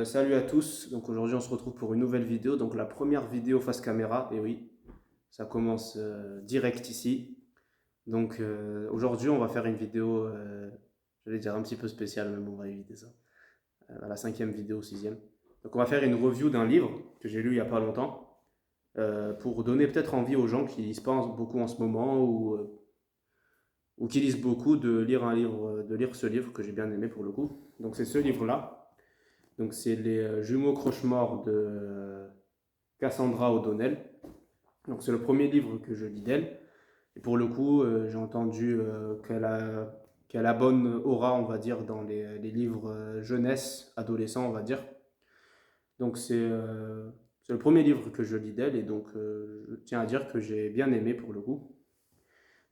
Salut à tous. Donc aujourd'hui on se retrouve pour une nouvelle vidéo. Donc la première vidéo face caméra. Et oui, ça commence direct ici. Aujourd'hui on va faire une vidéo, j'allais dire un petit peu spéciale, mais bon on va éviter ça. La cinquième vidéo, sixième. Donc on va faire une review d'un livre que j'ai lu il y a pas longtemps, pour donner peut-être envie aux gens qui lisent pas beaucoup en ce moment ou qui lisent beaucoup de lire un livre, de lire ce livre que j'ai bien aimé pour le coup. Donc c'est ce livre-là. Donc c'est les jumeaux croche-morts de Cassandra O'Donnell. Donc c'est le premier livre que je lis d'elle. Et pour le coup, j'ai entendu qu'elle a bonne aura, on va dire, dans les livres jeunesse, adolescent, on va dire. Donc c'est le premier livre que je lis d'elle et je tiens à dire que j'ai bien aimé pour le coup.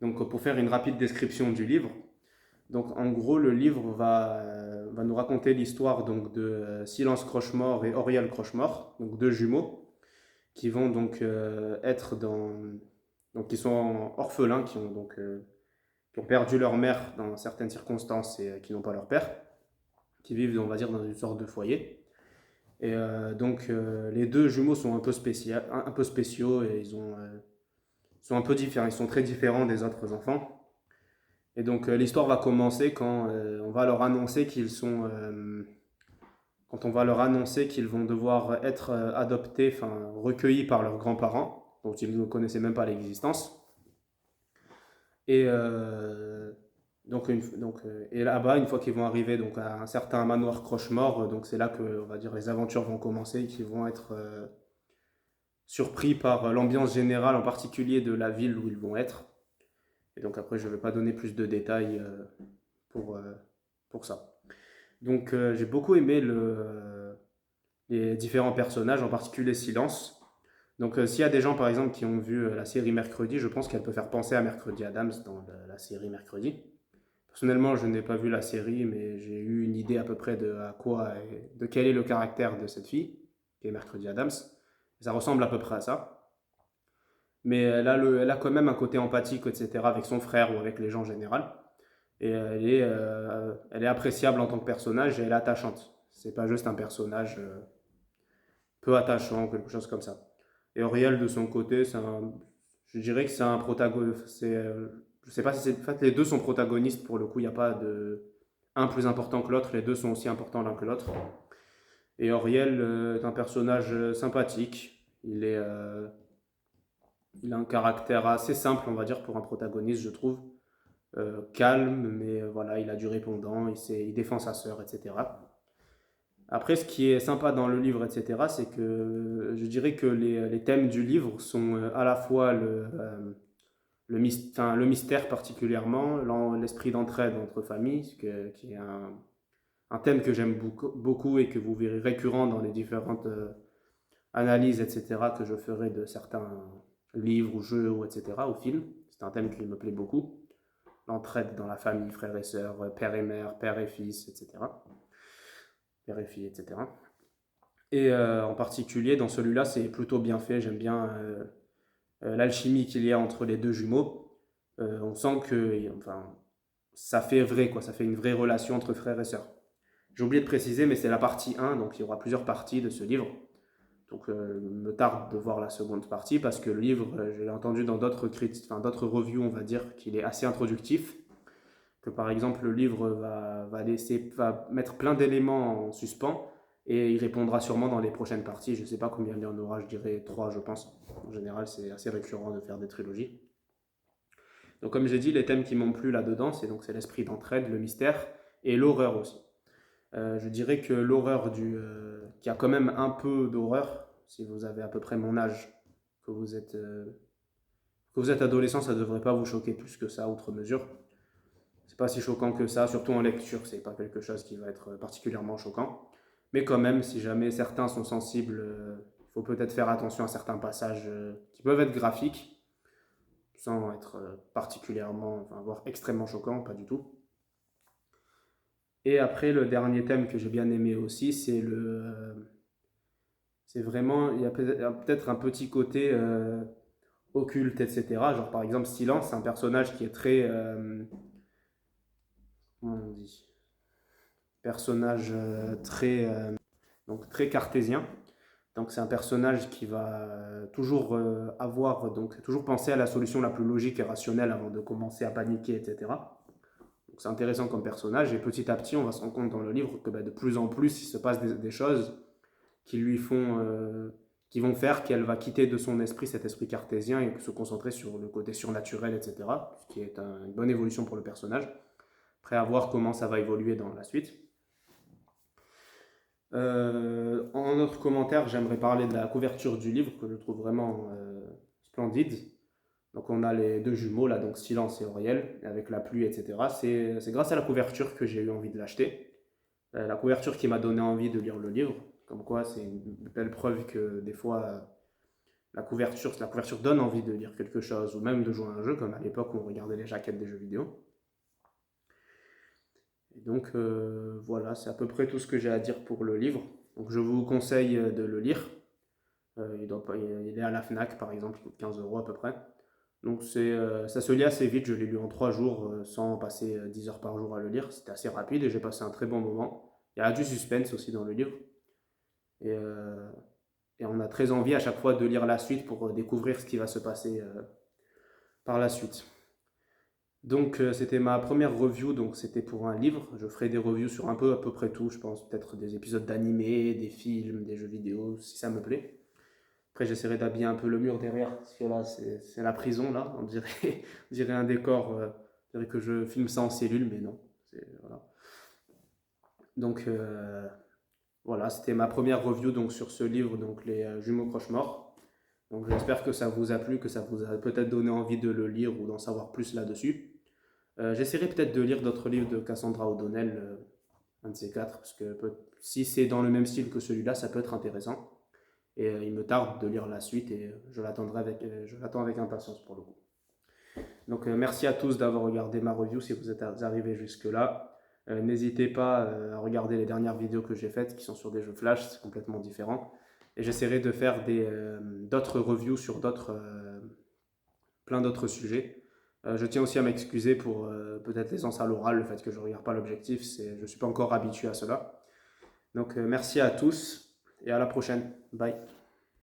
Donc pour faire une rapide description du livre, donc en gros le livre va nous raconter l'histoire donc de Silence Croche-Mort et Auriel Croche-Mort, donc deux jumeaux qui vont être donc qui sont orphelins, qui ont perdu leur mère dans certaines circonstances et qui n'ont pas leur père, qui vivent on va dire dans une sorte de foyer. Les deux jumeaux sont un peu spéciaux et sont un peu différents, ils sont très différents des autres enfants. L'histoire va commencer quand on va leur annoncer quand on va leur annoncer qu'ils vont devoir être adoptés, enfin recueillis par leurs grands-parents, dont ils ne connaissaient même pas l'existence. Et, euh, et là-bas, une fois qu'ils vont arriver à un certain manoir Croche-Mort, c'est là que on va dire, les aventures vont commencer, qu'ils vont être surpris par l'ambiance générale, en particulier de la ville où ils vont être. Et donc après, je ne vais pas donner plus de détails pour, euh, pour ça. J'ai beaucoup aimé les différents personnages, en particulier Silence. S'il y a des gens, par exemple, qui ont vu la série Mercredi, je pense qu'elle peut faire penser à Mercredi Adams dans la série Mercredi. Personnellement, je n'ai pas vu la série, mais j'ai eu une idée à peu près de quel est le caractère de cette fille, qui est Mercredi Adams. Ça ressemble à peu près à ça. Mais elle a quand même un côté empathique, etc., avec son frère ou avec les gens en général. Et elle est appréciable en tant que personnage et elle est attachante. C'est pas juste un personnage peu attachant, quelque chose comme ça. Et Auriel, de son côté, je dirais que c'est un protagoniste. Je sais pas si c'est. En fait, les deux sont protagonistes pour le coup. Il n'y a pas de un plus important que l'autre. Les deux sont aussi importants l'un que l'autre. Et Auriel est un personnage sympathique. Il a un caractère assez simple, on va dire, pour un protagoniste, je trouve. Calme, mais voilà, il a du répondant, il défend sa sœur, etc. Après, ce qui est sympa dans le livre, etc., c'est que je dirais que les thèmes du livre sont à la fois le mystère particulièrement, l'esprit d'entraide entre familles, qui est un thème que j'aime beaucoup et que vous verrez récurrent dans les différentes analyses, etc., que je ferai de certains livres ou jeux, ou etc., ou films. C'est un thème qui me plaît beaucoup. L'entraide dans la famille, frères et sœurs, père et mère, père et fils, etc. Père et fille, etc. En particulier, dans celui-là, c'est plutôt bien fait. J'aime bien l'alchimie qu'il y a entre les deux jumeaux. On sent que enfin, ça fait vrai, quoi. Ça fait une vraie relation entre frères et sœurs. J'ai oublié de préciser, mais c'est la partie 1, donc il y aura plusieurs parties de ce livre. Il me tarde de voir la seconde partie parce que le livre, j'ai entendu dans d'autres reviews, on va dire, qu'il est assez introductif. Que par exemple, le livre va mettre plein d'éléments en suspens et il répondra sûrement dans les prochaines parties. Je ne sais pas combien il y en aura, je dirais 3, je pense. En général, c'est assez récurrent de faire des trilogies. Donc, comme j'ai dit, les thèmes qui m'ont plu là-dedans, c'est l'esprit d'entraide, le mystère et l'horreur aussi. Je dirais que qu'il y a quand même un peu d'horreur, si vous avez à peu près mon âge, que que vous êtes adolescent, ça ne devrait pas vous choquer plus que ça, outre mesure. C'est pas si choquant que ça, surtout en lecture, c'est pas quelque chose qui va être particulièrement choquant. Mais quand même, si jamais certains sont sensibles, il faut peut-être faire attention à certains passages qui peuvent être graphiques, sans être particulièrement, enfin, voire extrêmement choquants, pas du tout. Et après, le dernier thème que j'ai bien aimé aussi, c'est vraiment, il y a peut-être un petit côté occulte, etc. Genre par exemple, Silence, c'est un personnage qui est très, comment on dit, personnage très donc très cartésien. Donc c'est un personnage qui va toujours toujours penser à la solution la plus logique et rationnelle avant de commencer à paniquer, etc. Donc c'est intéressant comme personnage et petit à petit on va se rendre compte dans le livre que de plus en plus il se passe des choses qui lui font, qui vont faire qu'elle va quitter de son esprit cet esprit cartésien et se concentrer sur le côté surnaturel, etc. Ce qui est une bonne évolution pour le personnage. Après à voir comment ça va évoluer dans la suite. En autre commentaire, j'aimerais parler de la couverture du livre que je trouve vraiment splendide. Donc on a les deux jumeaux là, donc Silence et Auriel, avec la pluie, etc. C'est grâce à la couverture que j'ai eu envie de l'acheter. La couverture qui m'a donné envie de lire le livre. Comme quoi, c'est une belle preuve que des fois, la couverture donne envie de lire quelque chose ou même de jouer à un jeu, comme à l'époque où on regardait les jaquettes des jeux vidéo. Et donc voilà, c'est à peu près tout ce que j'ai à dire pour le livre. Donc je vous conseille de le lire. Il est à la Fnac par exemple, il coûte 15 € à peu près. Donc ça se lit assez vite, je l'ai lu en 3 jours sans passer 10 heures par jour à le lire. C'était assez rapide et j'ai passé un très bon moment. Il y a du suspense aussi dans le livre. Et, euh, et on a très envie à chaque fois de lire la suite pour découvrir ce qui va se passer par la suite. Donc c'était ma première review, donc c'était pour un livre. Je ferai des reviews sur à peu près tout, je pense, peut-être des épisodes d'animé, des films, des jeux vidéo, si ça me plaît. Après j'essaierai d'habiller un peu le mur derrière, parce que là c'est la prison, là, on dirait, on dirait un décor, on dirait que je filme ça en cellule, mais non. Voilà. Donc voilà, c'était ma première review donc, sur ce livre, donc Les Jumeaux Croche-Morts. Donc j'espère que ça vous a plu, que ça vous a peut-être donné envie de le lire ou d'en savoir plus là-dessus. J'essaierai peut-être de lire d'autres livres de Cassandra O'Donnell, un de ces quatre, parce que si c'est dans le même style que celui-là, ça peut être intéressant. Et il me tarde de lire la suite et je l'attends avec impatience pour le coup. Donc merci à tous d'avoir regardé ma review si vous êtes arrivés jusque-là. N'hésitez pas à regarder les dernières vidéos que j'ai faites qui sont sur des jeux Flash, c'est complètement différent. Et j'essaierai de faire d'autres reviews sur plein d'autres sujets. Je tiens aussi à m'excuser pour peut-être l'aisance à l'oral, le fait que je ne regarde pas l'objectif, je ne suis pas encore habitué à cela. Donc merci à tous et à la prochaine. Bye.